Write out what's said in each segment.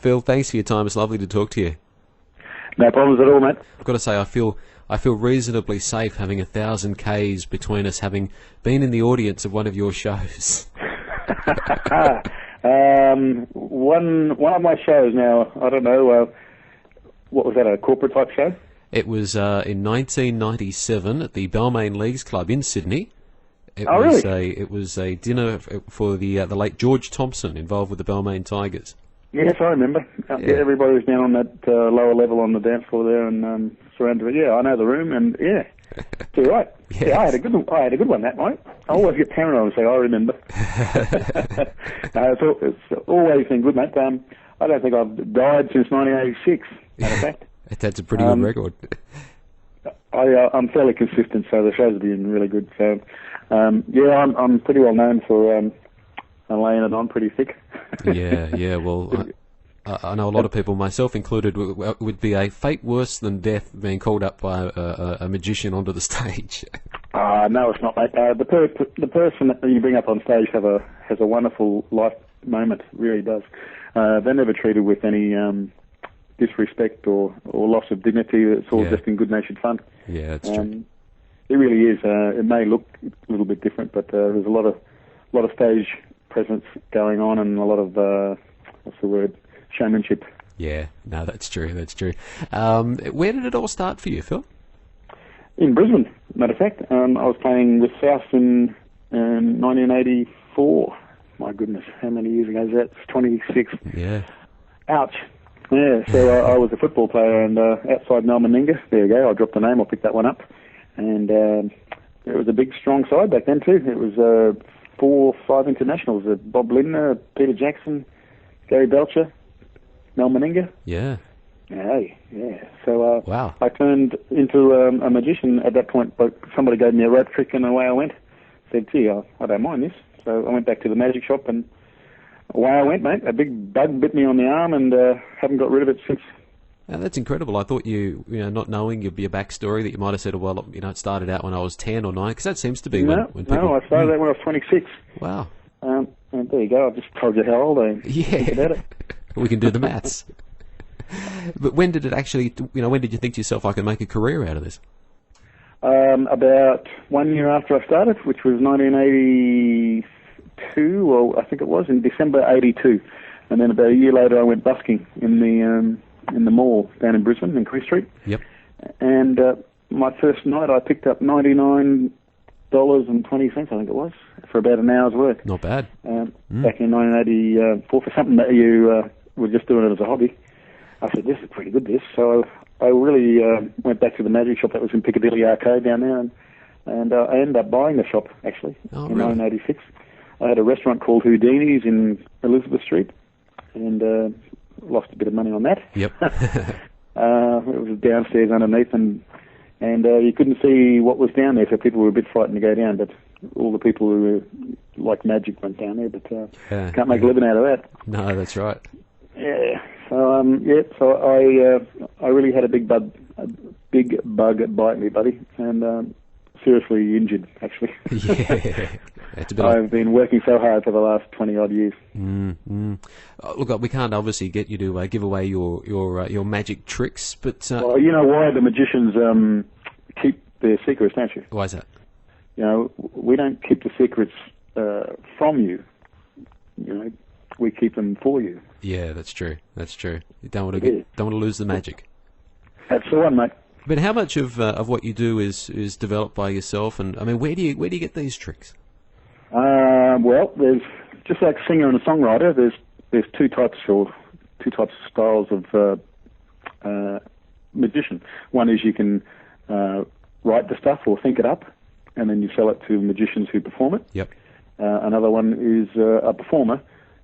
Phil, thanks for your time. It's lovely to talk to you. No problems at all, mate. I've got to say, I feel reasonably safe having 1,000 Ks between us, having been in the audience of one of your shows. One of my shows now, I don't know, what was that, a corporate type show? It was in 1997 at the Balmain Leagues Club in Sydney. Really? It was a dinner for the late George Thompson, involved with the Balmain Tigers. Yes, I remember. Yeah, everybody was down on that lower level on the dance floor there and surrounded it. Yeah, I know the room, and yeah, you're right. Yes. Yeah, I had a good one that night. I always get paranoid and say, I remember. It's always been good, mate. I don't think I've died since 1986, matter of fact. That's a pretty good record. I'm fairly consistent, so the shows have been really good. So, yeah, I'm pretty well known for laying it on pretty thick. Yeah. Well, I know a lot of people, myself included, would be a fate worse than death being called up by a magician onto the stage. No, it's not, mate. The person that you bring up on stage has a wonderful life moment, really does. They're never treated with any disrespect or loss of dignity. It's all just in good-natured fun. Yeah, that's true. It really is. It may look a little bit different, but there's a lot of stage presence going on and a lot of showmanship. Yeah, no, that's true. Where did it all start for you, Phil? In Brisbane, matter of fact. I was playing with South in 1984. My goodness, how many years ago is that? It's 26. Yeah. Ouch. Yeah, so I was a football player and outside Meninga. There you go, I dropped the name, I'll pick that one up. And it was a big, strong side back then too. It was 4 or 5 internationals. Bob Lindner, Peter Jackson, Gary Belcher, Meninga. Yeah. Hey, yeah. So wow. I turned into a magician at that point, but somebody gave me a rope trick and away I went. Said, gee, I don't mind this. So I went back to the magic shop and away I went, mate. A big bug bit me on the arm and haven't got rid of it since. Now, that's incredible. I thought you know, not knowing your backstory, that you might have said, well, you know, it started out when I was 10 or 9, because that seems to be when people... No, I started that when I was 26. Wow. And there you go. I've just told you how old I am. Yeah. Think about it. We can do the maths. But when did it actually, when did you think to yourself, I can make a career out of this? About 1 year after I started, which was 1982, or I think it was, in December 82. And then about a year later I went busking in the mall down in Brisbane, in Queen Street. Yep. And my first night I picked up $99.20, I think it was, for about an hour's work. Not bad. Back in 1984, for something that you were just doing it as a hobby. I said, this is pretty good, this. So I really went back to the magic shop that was in Piccadilly Arcade down there, and I ended up buying the shop, actually, in 1986. I had a restaurant called Houdini's in Elizabeth Street, and lost a bit of money on that. Yep. It was downstairs underneath, and you couldn't see what was down there, so people were a bit frightened to go down, but all the people who like magic went down there, but can't make a living out of that. No, that's right. Yeah. So so I really had a big bug bite me, buddy, and seriously injured, actually. Yeah. I've been working so hard for the last 20 odd years. Look, we can't obviously get you to give away your magic tricks, but well, you know why the magicians keep their secrets, don't you? Why is that? You know, we don't keep the secrets from you. You know, we keep them for you. Yeah, that's true. You don't want to lose the magic. That's the one, mate. But how much of what you do is developed by yourself? And I mean, where do you get these tricks? Well, there's just like singer and a songwriter. There's two types of styles of magician. One is you can write the stuff or think it up, and then you sell it to magicians who perform it. Yep. Another one is a performer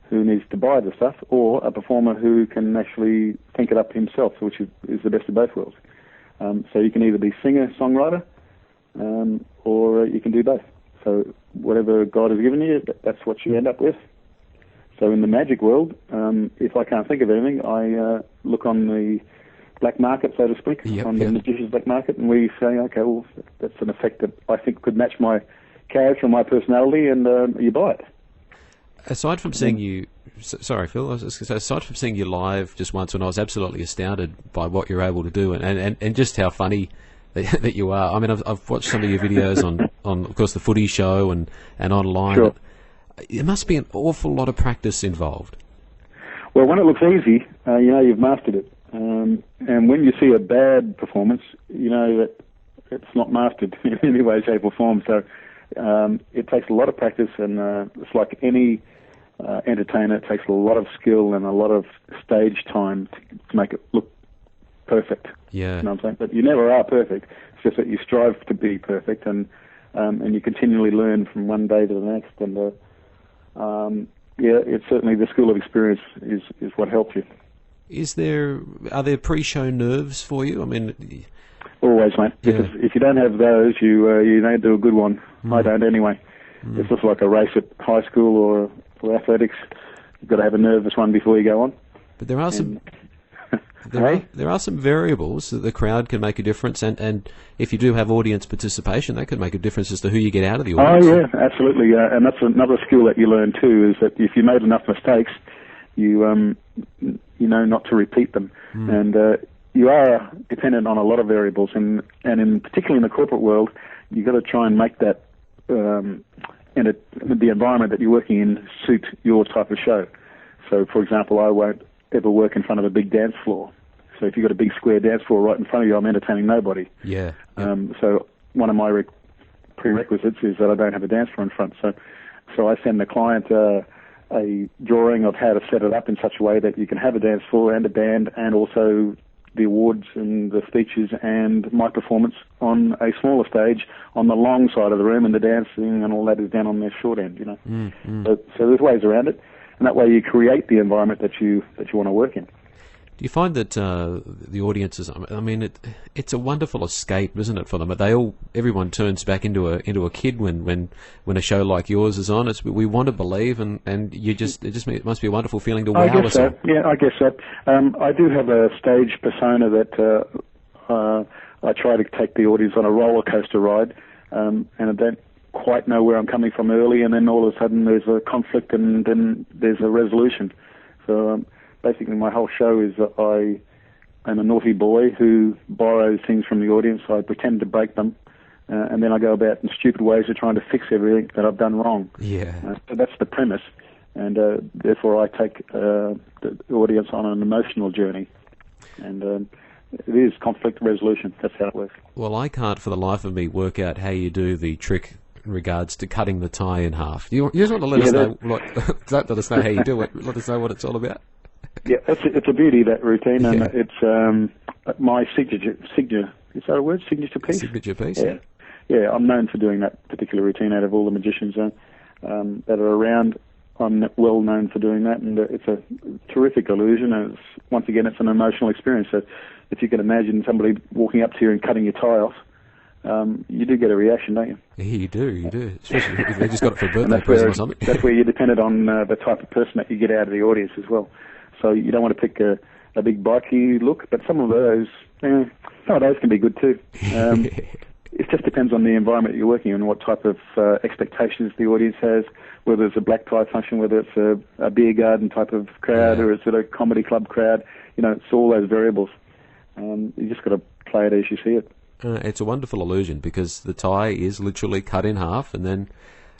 who needs to buy the stuff, or a performer who can actually think it up himself, which is the best of both worlds. So you can either be singer, songwriter, or you can do both. So whatever God has given you, that's what you end up with. So in the magic world, if I can't think of anything, I look on the black market, so to speak, the magician's black market, and we say, okay, well, that's an effect that I think could match my character and my personality, and you buy it. Aside from seeing you Sorry, Phil. I was just going to say, aside from seeing you live just once, when I was absolutely astounded by what you're able to do, and just how funny that you are. I mean, I've watched some of your videos on of course, the Footy Show and online. Sure. There must be an awful lot of practice involved. Well, when it looks easy, you know you've mastered it. And when you see a bad performance, you know that it's not mastered in any way, shape or form. So it takes a lot of practice, and it's like any entertainer. It takes a lot of skill and a lot of stage time to make it look perfect. Yeah. You know what I'm saying? But you never are perfect. It's just that you strive to be perfect, and you continually learn from one day to the next. And yeah, it's certainly the school of experience is what helps you. Are there pre-show nerves for you? I mean, always, mate. Yeah. Because if you don't have those, you don't do a good one. I don't anyway. It's just like a race at high school or for athletics. You've got to have a nervous one before you go on. But there are some. There are some variables that the crowd can make a difference, and if you do have audience participation, that could make a difference as to who you get out of the audience. Oh yeah, absolutely, and that's another skill that you learn too. Is that if you made enough mistakes, you know not to repeat them, and you are dependent on a lot of variables, and in particularly in the corporate world, you've got to try and make that the environment that you're working in suit your type of show. So, for example, I won't ever work in front of a big dance floor. So if you've got a big square dance floor right in front of you, I'm entertaining nobody. Yeah. So one of my prerequisites is that I don't have a dance floor in front. So I send the client a drawing of how to set it up in such a way that you can have a dance floor and a band, and also the awards and the speeches and my performance on a smaller stage on the long side of the room, and the dancing and all that is down on the short end. You know. So there's ways around it. And that way you create the environment that you want to work in. Do you find that the audiences? I mean, it's a wonderful escape, isn't it, for them? Everyone turns back into a kid when a show like yours is on. We want to believe, and it must be a wonderful feeling to wow us. I guess so. Yeah, I guess so. I do have a stage persona that I try to take the audience on a roller coaster ride, and I don't quite know where I'm coming from early, and then all of a sudden there's a conflict, and then there's a resolution. So basically my whole show is that I am a naughty boy who borrows things from the audience. I pretend to break them, and then I go about in stupid ways of trying to fix everything that I've done wrong. Yeah. So that's the premise, and therefore I take the audience on an emotional journey, and it is conflict resolution. That's how it works. Well, I can't for the life of me work out how you do the trick in regards to cutting the tie in half. You just want to let us know let us know how you do it. Let us know what it's all about. Yeah, it's a beauty, that routine, and it's my signature. Is that a word? Signature piece. Signature piece. Yeah. I'm known for doing that particular routine. Out of all the magicians that are around, I'm well known for doing that, and it's a terrific illusion. And once again, it's an emotional experience. So, if you can imagine somebody walking up to you and cutting your tie off, you do get a reaction, don't you? Yeah, you do. Especially if they just got it for a birthday present or something. That's where you're dependent on the type of person that you get out of the audience as well. So you don't want to pick a big bikey look, but some of those can be good too. It just depends on the environment you're working in, what type of expectations the audience has, whether it's a black tie function, whether it's a beer garden type of crowd, or is it a comedy club crowd. You know, it's all those variables. You just got to play it as you see it. It's a wonderful illusion, because the tie is literally cut in half, and then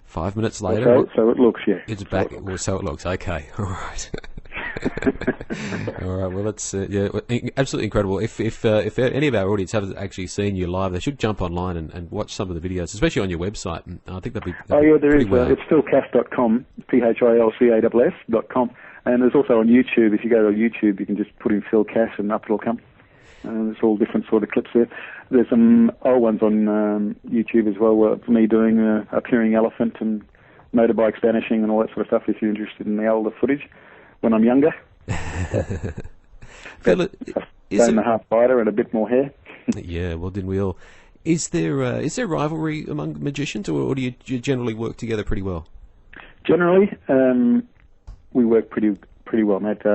5 minutes later... So it looks, yeah. It's back. So it looks. Okay. All right. All right. Well, that's absolutely incredible. If any of our audience haven't actually seen you live, they should jump online and watch some of the videos, especially on your website. And I think that'd be there is. It's philcass.com, philcass.com, and there's also on YouTube. If you go to YouTube, you can just put in Phil Cass, and up it'll come. There's all different sort of clips there. There's some old ones on YouTube as well, for me doing a peering elephant and motorbikes vanishing and all that sort of stuff, if you're interested in the older footage when I'm younger. Phil, is a half wider and a bit more hair. Yeah, well, didn't we all? Is there rivalry among magicians, or do you generally work together pretty well? Generally, we work pretty well, mate.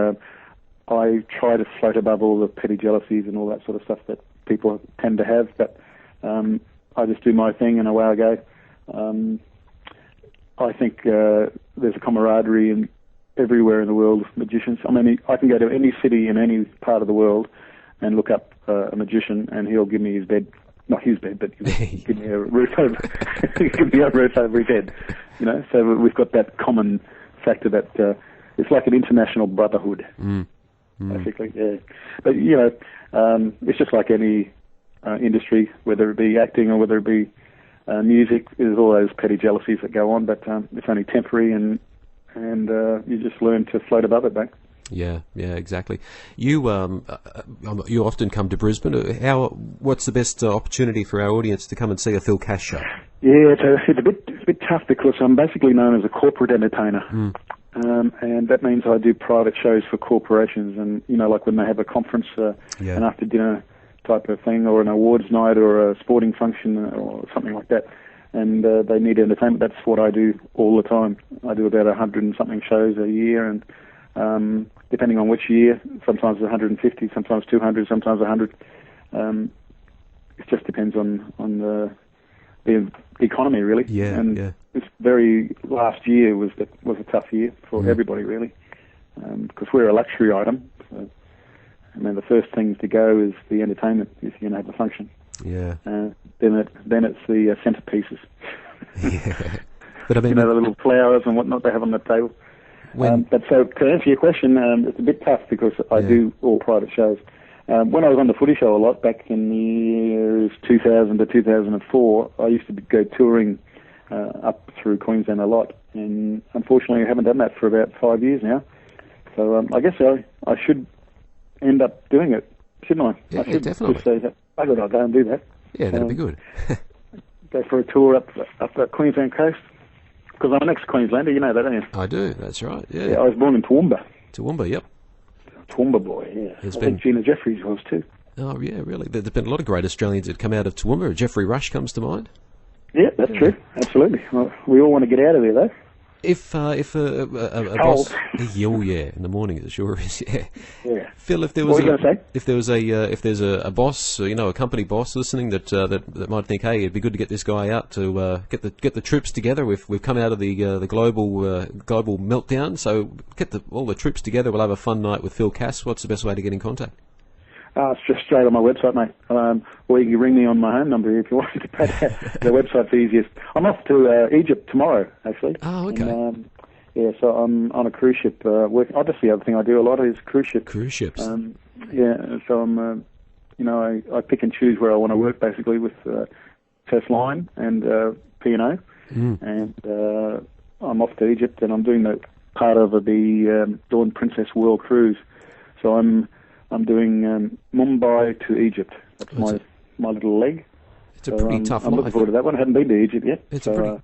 I try to float above all the petty jealousies and all that sort of stuff that people tend to have, but I just do my thing and away I go. I think there's a camaraderie everywhere in the world, magicians. I mean, I can go to any city in any part of the world and look up a magician, and he'll give me his bed. Not his bed, but give me a roof over, give me a roof over his head. You know, so we've got that common factor that it's like an international brotherhood, basically. Yeah, but you know, it's just like any industry, whether it be acting or whether it be music. There's all those petty jealousies that go on, but it's only temporary, and you just learn to float above it, mate. Yeah, exactly. You often come to Brisbane. What's the best opportunity for our audience to come and see a Phil Cash show? Yeah, it's a bit tough because I'm basically known as a corporate entertainer, and that means I do private shows for corporations, and you know, like when they have a conference, an after dinner type of thing, or an awards night, or a sporting function, or something like that, and they need entertainment. That's what I do all the time. I do about 100 and something shows a year, and depending on which year, sometimes 150, sometimes 200, sometimes 100. It just depends on the economy, really. Yeah, and this very last year was a tough year for everybody, really, because we're a luxury item. So, and then the first things to go is the entertainment if you're going to have a function. Yeah. Then it's the centerpieces. Yeah. But I mean, you know, the little flowers and whatnot they have on the table. But so to answer your question, it's a bit tough because I do all private shows. When I was on the Footy Show a lot back in the years 2000 to 2004, I used to go touring up through Queensland a lot, and unfortunately I haven't done that for about 5 years now. So I guess I should end up doing it, shouldn't I? Yeah, I should definitely. just say that. I'll go and do that. Yeah, that'd be good. Go for a tour up the Queensland coast. Because I'm an ex-Queenslander, you know that, don't you? I do, that's right, yeah. I was born in Toowoomba. Toowoomba, yep. Toowoomba boy, yeah. I think Gina Jeffries was too. Oh, yeah, really. There's been a lot of great Australians that come out of Toowoomba. Jeffrey Rush comes to mind. Yeah, that's true. Absolutely. Well, we all want to get out of there, though. If a boss, oh yeah, in the morning it sure is. Yeah. Phil, if there was a boss, you know, a company boss listening that might think, hey, it'd be good to get this guy out to get the troops together. We've come out of the global meltdown, so get all the troops together. We'll have a fun night with Phil Cass. What's the best way to get in contact? It's just straight on my website, mate. Or you can ring me on my home number if you want to. But the website's the easiest. I'm off to Egypt tomorrow, actually. Oh, okay. And, so I'm on a cruise ship. That's the other thing I do a lot is cruise ships. Cruise ships. So I'm, I pick and choose where I want to work, basically, with Test Line and P&O. And I'm off to Egypt, and I'm doing the part of the Dawn Princess World Cruise. So I'm doing Mumbai to Egypt. That's my little leg. It's a pretty tough life. I'm looking forward to that one. I haven't been to Egypt yet. It's got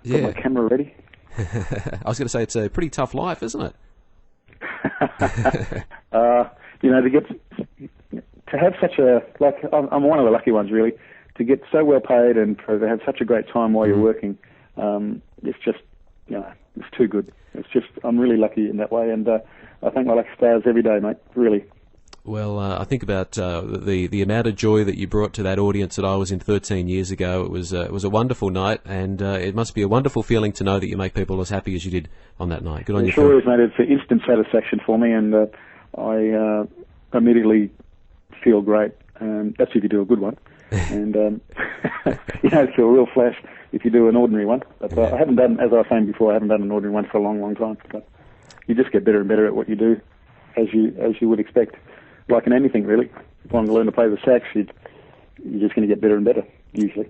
my camera ready. I was going to say it's a pretty tough life, isn't it? To have such a I'm one of the lucky ones, really. To get so well paid and to have such a great time while you're working, it's just it's too good. It's just I'm really lucky in that way, and I thank my lucky stars every day, mate. Really. Well, I think about the amount of joy that you brought to that audience that I was in 13 years ago. It was a wonderful night, and it must be a wonderful feeling to know that you make people as happy as you did on that night. Good on you, Phil. Sure is, mate. It's an instant satisfaction for me, and I immediately feel great. That's if you do a good one, and it's a real flash if you do an ordinary one. But I haven't done, as I was saying before, I haven't done an ordinary one for a long, long time. But you just get better and better at what you do, as you would expect. Like in anything, really. If you want to learn to play the sax, you're just going to get better and better, usually.